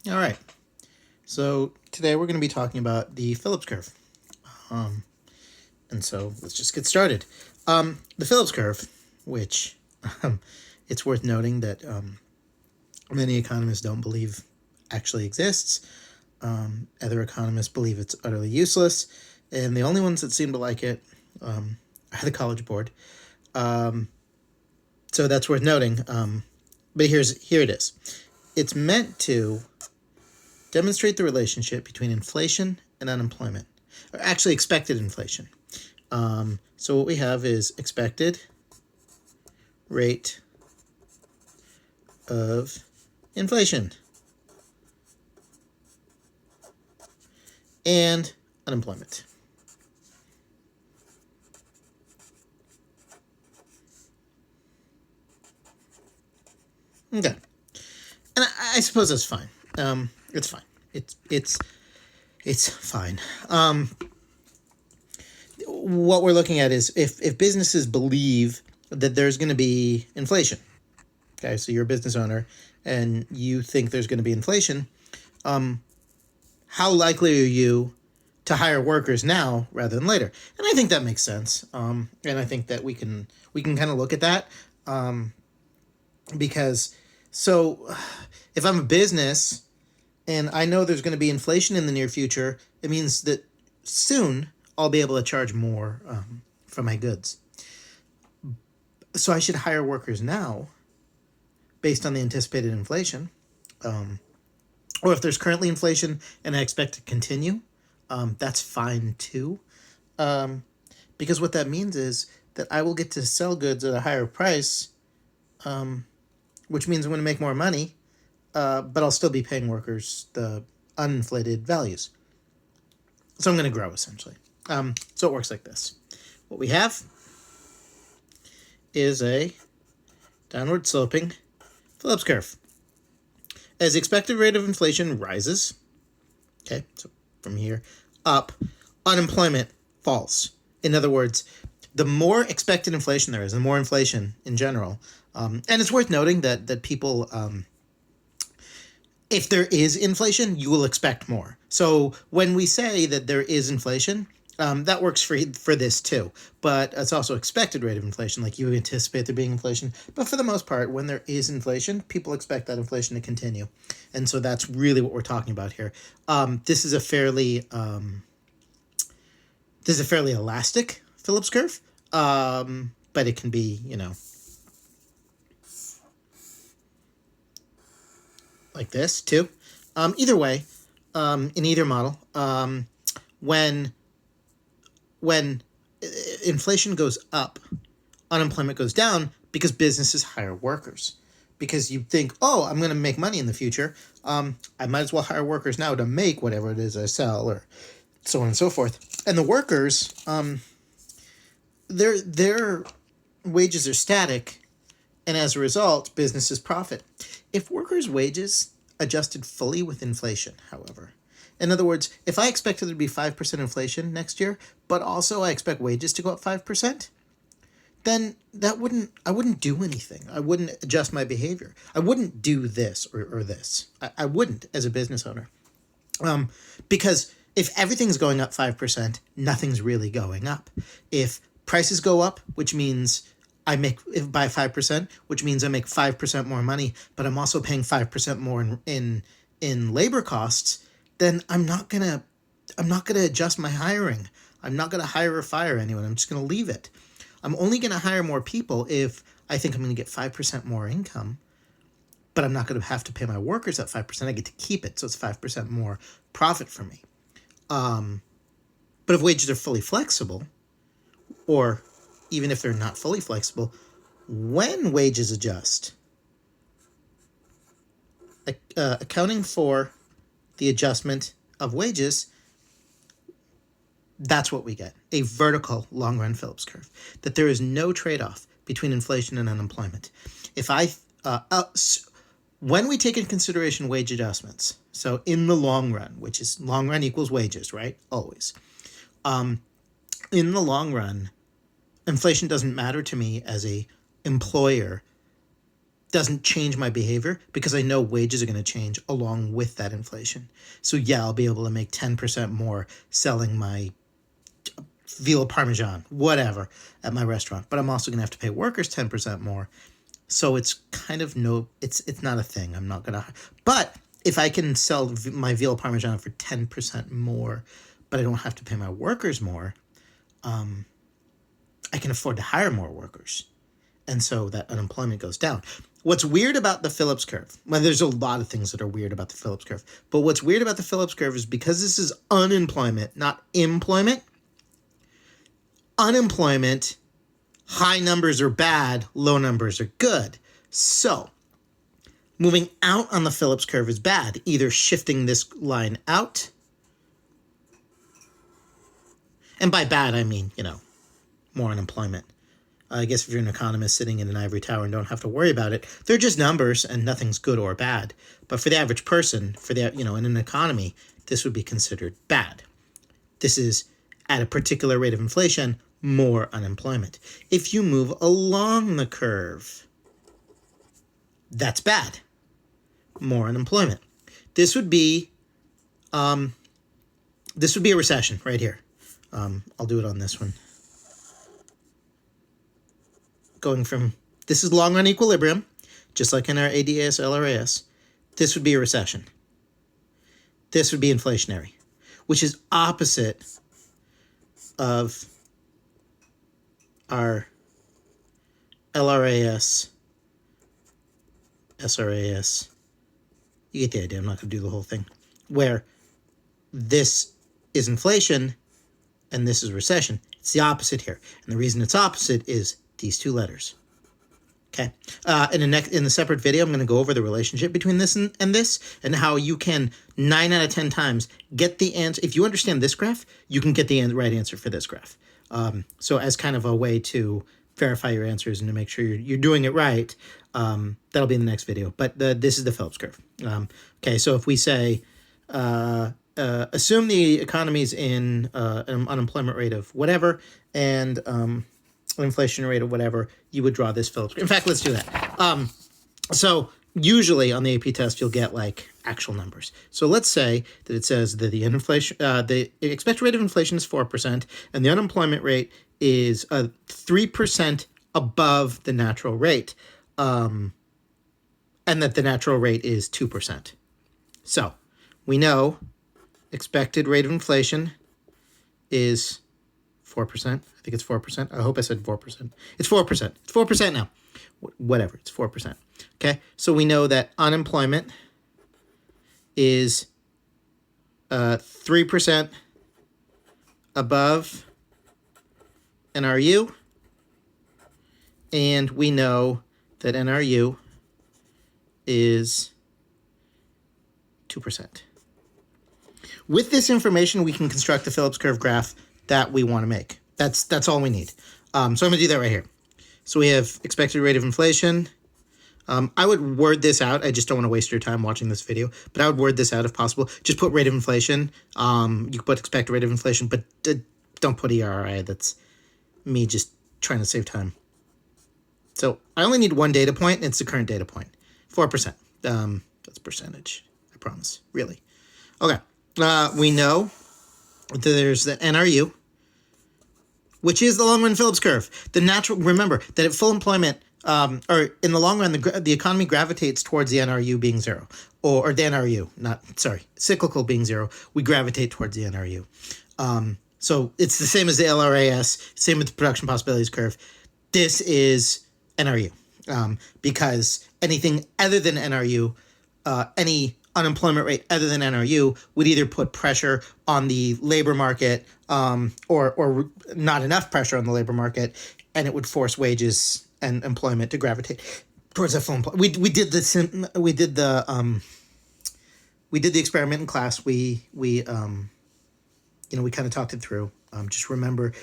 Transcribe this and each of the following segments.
All right. So today we're going to be talking about the Phillips curve. And so let's just get started. The Phillips curve, which um, it's worth noting that many economists don't believe actually exists. Other economists believe it's utterly useless. And the only ones that seem to like it are the College Board. So that's worth noting. But here it is. It's meant to demonstrate the relationship between inflation and unemployment, or actually expected inflation. So what we have is expected rate of inflation and unemployment. Okay, and I suppose that's fine. It's fine. It's fine. What we're looking at is if businesses believe that there's going to be inflation. Okay, so you're a business owner and you think there's going to be inflation. How likely are you to hire workers now rather than later? And I think that makes sense. And I think that we can kind of look at that because so if I'm a business and I know there's going to be inflation in the near future, it means that soon I'll be able to charge more for my goods. So I should hire workers now based on the anticipated inflation. Or if there's currently inflation and I expect to continue, that's fine too. Because what that means is that I will get to sell goods at a higher price, which means I'm going to make more money, but I'll still be paying workers the uninflated values. So I'm going to grow essentially. So it works like this. What we have is a downward sloping Phillips curve. As the expected rate of inflation rises, okay, so from here up, unemployment falls. In other words, the more expected inflation there is, the more inflation in general. And it's worth noting that people, if there is inflation, you will expect more. So when we say that there is inflation, that works for this too. But it's also expected rate of inflation, like you anticipate there being inflation. But for the most part, when there is inflation, people expect that inflation to continue. And so that's really what we're talking about here. This is a fairly elastic Phillips curve, but it can be, like this too. Either way, in either model, when inflation goes up, unemployment goes down because businesses hire workers. Because you think, oh, I'm going to make money in the future. I might as well hire workers now to make whatever it is I sell, or so on and so forth. And the workers, their wages are static, and as a result, businesses profit. If workers' wages adjusted fully with inflation, however, in other words, if I expected there to be 5% inflation next year, but also I expect wages to go up 5%, then I wouldn't do anything. I wouldn't adjust my behavior. I wouldn't do this or this. I wouldn't as a business owner. Because if everything's going up 5%, nothing's really going up. If prices go up, which means I make by 5%, which means I make 5% more money, but I'm also paying 5% more in labor costs, then I'm not gonna adjust my hiring. I'm not gonna hire or fire anyone. I'm just gonna leave it. I'm only gonna hire more people if I think I'm gonna get 5% more income, but I'm not gonna have to pay my workers that 5%. I get to keep it, so it's 5% more profit for me. But if wages are fully flexible, or even if they're not fully flexible, when wages adjust, accounting for the adjustment of wages, that's what we get, a vertical long-run Phillips curve, that there is no trade-off between inflation and unemployment. When we take into consideration wage adjustments, so in the long run, which is long run equals wages, right? Always. In the long run, inflation doesn't matter to me as a employer doesn't change my behavior because I know wages are going to change along with that inflation. So yeah, I'll be able to make 10% more selling my veal parmesan, whatever, at my restaurant. But I'm also going to have to pay workers 10% more. So it's kind of it's not a thing. I'm not going to, but if I can sell my veal parmesan for 10% more, but I don't have to pay my workers more, I can afford to hire more workers. And so that unemployment goes down. What's weird about the Phillips curve, well, there's a lot of things that are weird about the Phillips curve, but what's weird about the Phillips curve is because this is unemployment, not employment. Unemployment, high numbers are bad, low numbers are good. So moving out on the Phillips curve is bad, either shifting this line out. And by bad, I mean, more unemployment. I guess if you're an economist sitting in an ivory tower and don't have to worry about it, they're just numbers and nothing's good or bad. But for the average person, in an economy, this would be considered bad. This is at a particular rate of inflation, more unemployment. If you move along the curve, that's bad. More unemployment. This would be a recession right here. I'll do it on this one. Going from, this is long run equilibrium, just like in our ADAS, LRAS. This would be a recession. This would be inflationary, which is opposite of our LRAS, SRAS. You get the idea. I'm not going to do the whole thing. Where this is inflation and this is recession. It's the opposite here. And the reason it's opposite is these two letters. Okay. In the separate video, I'm going to go over the relationship between this and this, and how you can 9 out of 10 times get the answer. If you understand this graph, you can get the right answer for this graph. So as kind of a way to verify your answers and to make sure you're doing it right, that'll be in the next video. But this is the Phillips curve. Okay. So if we say, assume the economy's in an unemployment rate of whatever, and inflation rate of whatever, you would draw this Phillips curve. In fact, let's do that. So usually on the AP test, you'll get like actual numbers. So let's say that it says that the expected rate of inflation is 4%, and the unemployment rate is 3% above the natural rate, and that the natural rate is 2%. So we know expected rate of inflation is 4%. I think it's 4%. I hope I said 4%. It's 4%. It's 4% now. Whatever. It's 4%. Okay. So we know that unemployment is 3% above NRU. And we know that NRU is 2%. With this information, we can construct the Phillips curve graph that we want to make. That's all we need. So I'm going to do that right here. So we have expected rate of inflation. I would word this out. I just don't want to waste your time watching this video, but I would word this out if possible. Just put rate of inflation. You could put expected rate of inflation, but don't put ERI. That's me just trying to save time. So I only need one data point, and it's the current data point. 4%. That's percentage. I promise. Really. Okay. We know that there's the NRU, which is the long run Phillips curve. Remember that at full employment, or in the long run, the economy gravitates towards the NRU being zero, or the NRU, cyclical being zero. We gravitate towards the NRU. So it's the same as the LRAS, same with the production possibilities curve. This is NRU, because anything other than NRU, any unemployment rate other than NRU would either put pressure on the labor market, or not enough pressure on the labor market, and it would force wages and employment to gravitate towards that full employment. We did the experiment in class. We kind of talked it through. Just remember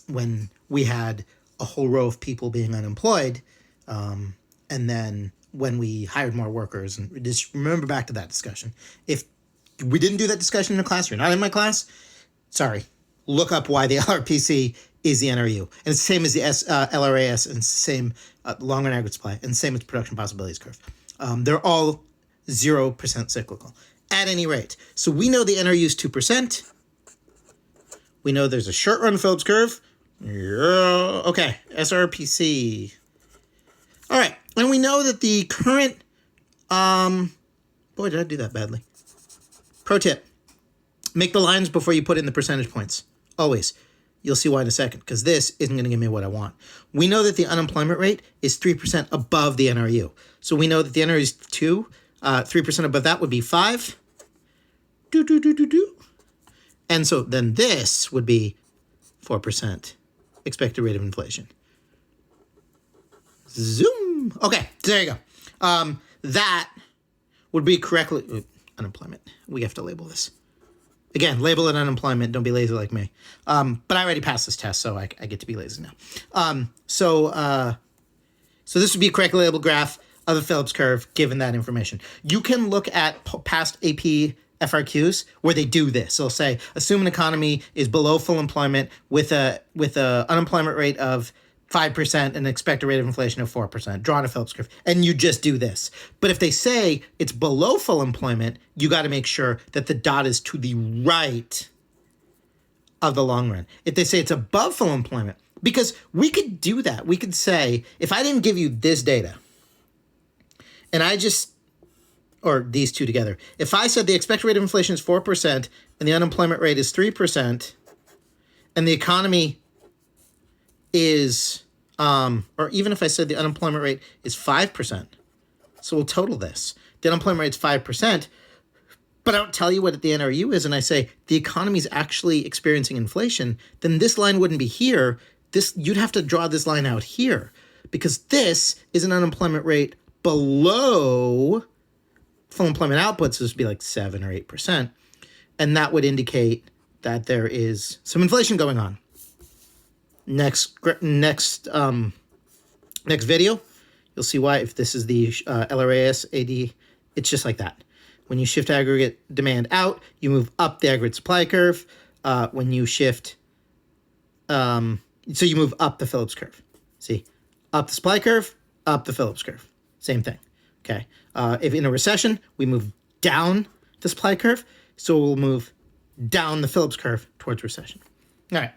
when we had a whole row of people being unemployed, and then when we hired more workers, and just remember back to that discussion. If we didn't do that discussion in a class, you're not in my class, sorry, look up why the LRPC is the NRU. And it's the same as the LRAS, and it's the same long-run aggregate supply, and the same as production possibilities curve. They're all 0% cyclical at any rate. So we know the NRU is 2%. We know there's a short-run Phillips curve. Yeah. Okay, SRPC. All right, and we know that the current... boy, did I do that badly. Pro tip. Make the lines before you put in the percentage points. Always. You'll see why in a second, because this isn't going to give me what I want. We know that the unemployment rate is 3% above the NRU. So we know that the NRU is 2. 3% above that would be 5. And so then this would be 4% expected rate of inflation. Zoom. Okay, so there you go. That would be correctly... Unemployment. We have to label this. Again, label it unemployment. Don't be lazy like me. But I already passed this test, so I get to be lazy now. So this would be a correctly labeled graph of the Phillips curve given that information. You can look at past AP FRQs where they do this. They'll say, assume an economy is below full employment with a unemployment rate of 5% and an expected rate of inflation of 4%. Draw on a Phillips curve. And you just do this. But if they say it's below full employment, you got to make sure that the dot is to the right of the long run. If they say it's above full employment, because we could do that. We could say, if I didn't give you this data, and I just, or these two together, if I said the expected rate of inflation is 4% and the unemployment rate is 3%, and the economy is, or even if I said the unemployment rate is 5%, so we'll total this. The unemployment rate is 5%, but I don't tell you what the NRU is, and I say the economy is actually experiencing inflation, then this line wouldn't be here. You'd have to draw this line out here, because this is an unemployment rate below full employment output, so this would be like 7 or 8%, and that would indicate that there is some inflation going on. Next video, you'll see why. If this is the LRAS AD, it's just like that. When you shift aggregate demand out, you move up the aggregate supply curve. When you shift, so you move up the Phillips curve. See, up the supply curve, up the Phillips curve. Same thing. Okay. If in a recession, we move down the supply curve, so we'll move down the Phillips curve towards recession. All right.